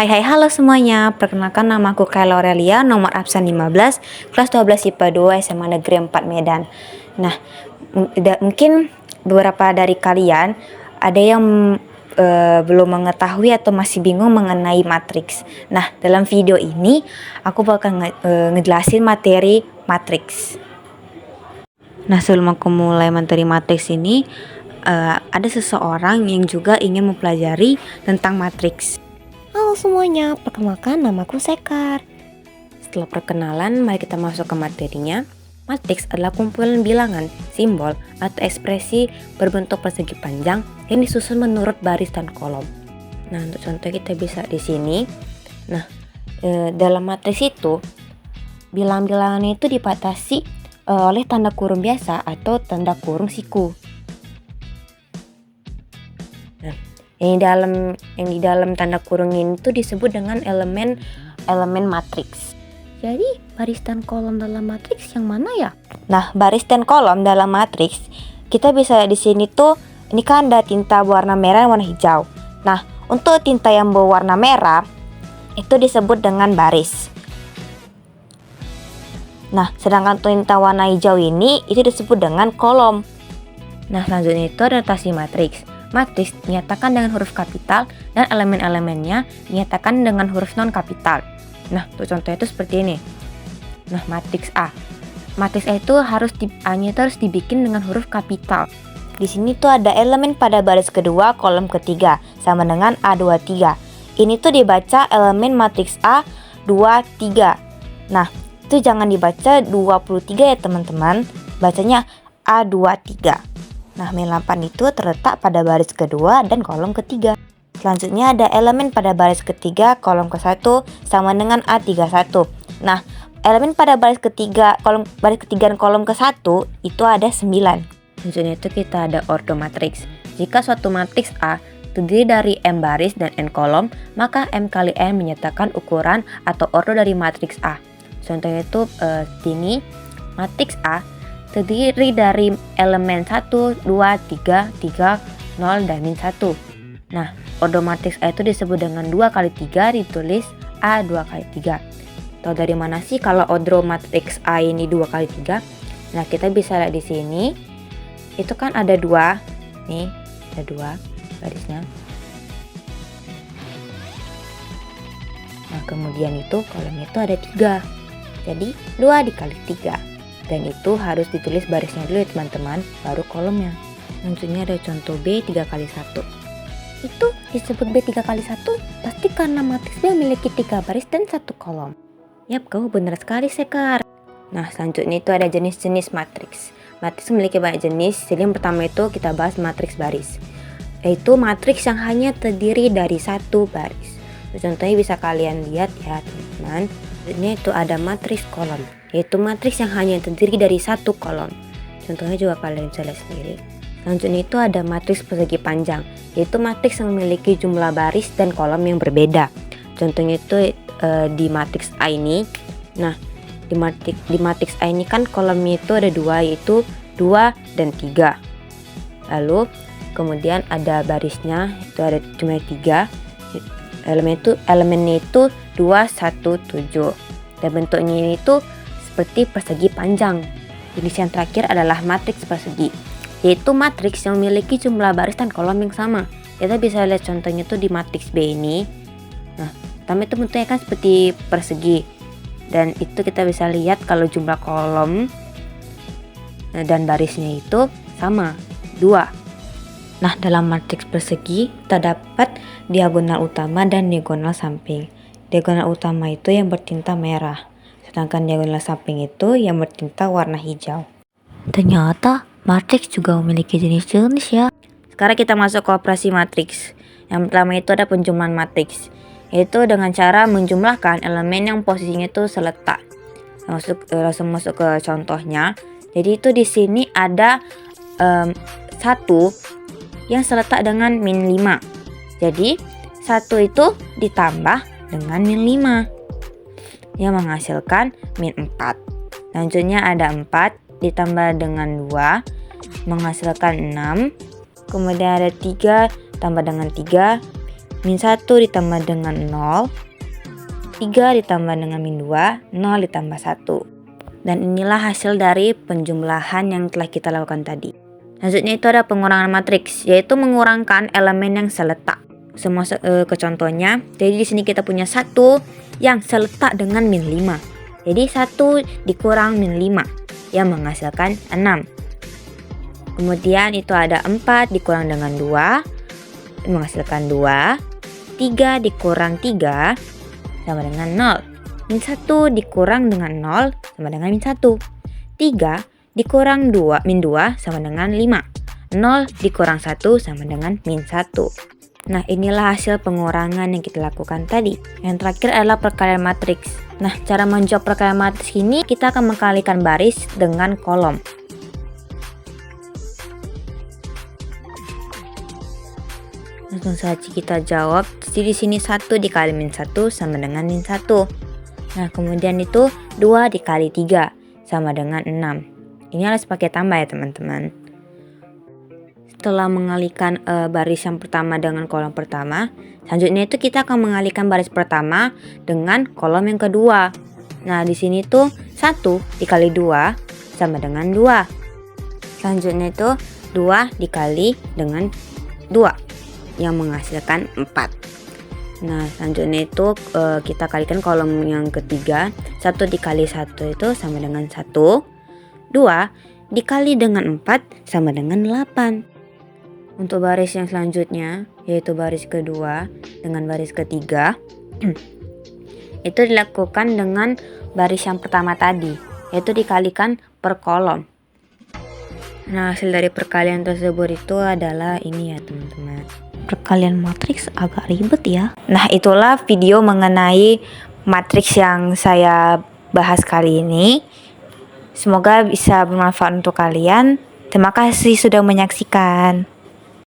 Halo semuanya, perkenalkan nama aku Kayla Aurelia, nomor absen 15, kelas 12 IPA 2 SMA Negeri 4 Medan. Nah, mungkin beberapa dari kalian ada yang belum mengetahui atau masih bingung mengenai matriks. Nah, dalam video ini aku bakal ngejelasin materi matriks. Nah, sebelum aku mulai materi matriks ini, ada seseorang yang juga ingin mempelajari tentang matriks. Halo semuanya, perkenalkan namaku Sekar. Setelah perkenalan, mari kita masuk ke materinya. Matriks adalah kumpulan bilangan, simbol, atau ekspresi berbentuk persegi panjang yang disusun menurut baris dan kolom. Nah, untuk contoh kita bisa di sini. Nah, dalam matriks itu, bilangan-bilangan itu dibatasi oleh tanda kurung biasa atau tanda kurung siku. Nah, yang di dalam tanda kurung ini tuh disebut dengan elemen matriks. Jadi baris dan kolom dalam matriks yang mana ya? Nah, baris dan kolom dalam matriks kita bisa di sini tuh, ini kan ada tinta berwarna merah dan warna hijau. Nah, untuk tinta yang berwarna merah itu disebut dengan baris. Nah, sedangkan tinta warna hijau ini itu disebut dengan kolom. Nah, selanjutnya itu ada notasi matriks. Matriks dinyatakan dengan huruf kapital dan elemen-elemennya dinyatakan dengan huruf non kapital. Nah, untuk contohnya itu seperti ini. Nah, matriks A. Matriks A itu A-nya harus dibikin dengan huruf kapital. Di sini tuh ada elemen pada baris kedua, kolom ketiga, sama dengan A23. Ini tuh dibaca elemen matriks A 23. Nah, itu jangan dibaca 23 ya teman-teman. Bacanya A23. Nah, min 8 itu terletak pada baris kedua dan kolom ketiga. Selanjutnya ada elemen pada baris ketiga, kolom ke-1 sama dengan A31. Nah, elemen pada baris ketiga dan kolom ke-1 itu ada 9. Selanjutnya itu kita ada ordo matriks. Jika suatu matriks A terdiri dari M baris dan N kolom, maka M kali N menyatakan ukuran atau ordo dari matriks A. Contohnya itu ini matriks A terdiri dari elemen 1, 2, 3, 3, 0, dan min 1. Nah, ordo matriks A itu disebut dengan 2 kali 3 ditulis A 2 kali 3. Tahu dari mana sih kalau ordo matriks A ini 2 kali 3? Nah, kita bisa lihat di sini. Itu kan ada 2. Nih, ada 2 garisnya. Nah, kemudian itu kolomnya itu ada 3. Jadi, 2 dikali 3. Dan itu harus ditulis barisnya dulu ya teman-teman, baru kolomnya. Selanjutnya ada contoh B 3 kali 1. Itu disebut B 3 kali 1 pasti karena matriks B memiliki 3 baris dan 1 kolom. Yap, kamu benar sekali Sekar. Nah, selanjutnya itu ada jenis-jenis matriks. Matriks memiliki banyak jenis. Jadi yang pertama itu kita bahas matriks baris, yaitu matriks yang hanya terdiri dari 1 baris. Contohnya bisa kalian lihat ya teman-teman. Ini itu ada matriks kolom, yaitu matriks yang hanya terdiri dari 1 kolom. Contohnya juga kalian bisa lihat sendiri. Selanjutnya itu ada matriks persegi panjang, yaitu matriks yang memiliki jumlah baris dan kolom yang berbeda. Contohnya itu di matriks A ini. Nah, di matriks A ini kan kolomnya itu ada 2, yaitu 2 dan 3. Lalu kemudian ada barisnya, itu ada cuma 3. Elemennya itu 2, 1, 7. Dan bentuknya ini tuh seperti persegi panjang. Jenis yang terakhir adalah matriks persegi, yaitu matriks yang memiliki jumlah baris dan kolom yang sama. Kita bisa lihat contohnya tuh di matriks B ini. Nah, pertama itu bentuknya kan seperti persegi. Dan itu kita bisa lihat kalau jumlah kolom dan barisnya itu sama, 2. Nah, dalam matriks persegi terdapat diagonal utama dan diagonal samping. Diagonal utama itu yang bertinta merah, sedangkan diagonal samping itu yang bertinta warna hijau. Ternyata matriks juga memiliki jenis-jenis ya. Sekarang kita masuk ke operasi matriks. Yang pertama itu ada penjumlahan matriks, yaitu dengan cara menjumlahkan elemen yang posisinya itu seletak. Langsung masuk ke contohnya. Jadi itu di sini ada 1 yang seletak dengan min 5. Jadi 1 itu ditambah dengan min 5 yang menghasilkan min 4. Selanjutnya ada 4 ditambah dengan 2 menghasilkan 6. Kemudian ada 3 tambah dengan 3 min 1 ditambah dengan 0, 3 ditambah dengan min 2, 0 ditambah 1. Dan inilah hasil dari penjumlahan yang telah kita lakukan tadi. Selanjutnya itu ada pengurangan matriks, yaitu mengurangkan elemen yang seletak. Semua ke contohnya. Jadi di sini kita punya 1 yang seletak dengan min 5. Jadi 1 dikurang min 5 yang menghasilkan 6. Kemudian itu ada 4 dikurang dengan 2 menghasilkan 2. 3 dikurang 3 sama dengan 0. Min 1 dikurang dengan 0 sama dengan min 1. 3 dikurang 2 min 2 sama dengan 5. 0 dikurang 1 sama dengan min 1. Nah, inilah hasil pengurangan yang kita lakukan tadi. Yang terakhir adalah perkalian matriks. Nah, cara menjawab perkalian matriks ini kita akan mengkalikan baris dengan kolom. Langsung saja kita jawab. Jadi di sini 1 dikali min 1 sama dengan min 1. Nah, kemudian itu 2 dikali 3 sama dengan 6. Ini harus pakai tambah ya, teman-teman. Setelah mengalihkan baris yang pertama dengan kolom pertama, selanjutnya itu kita akan mengalihkan baris pertama dengan kolom yang kedua. Nah, di sini tuh 1 dikali 2 sama dengan 2. Selanjutnya itu 2 dikali dengan 2 yang menghasilkan 4. Nah, selanjutnya itu kita kalikan kolom yang ketiga. 1 dikali 1 itu sama dengan 1. 2 dikali dengan 4 sama dengan 8. Untuk baris yang selanjutnya, yaitu baris kedua dengan baris ketiga, itu dilakukan dengan baris yang pertama tadi, yaitu dikalikan per kolom. Nah, hasil dari perkalian tersebut itu adalah ini ya, teman-teman. Perkalian matriks agak ribet ya. Nah, itulah video mengenai matriks yang saya bahas kali ini. Semoga bisa bermanfaat untuk kalian. Terima kasih sudah menyaksikan.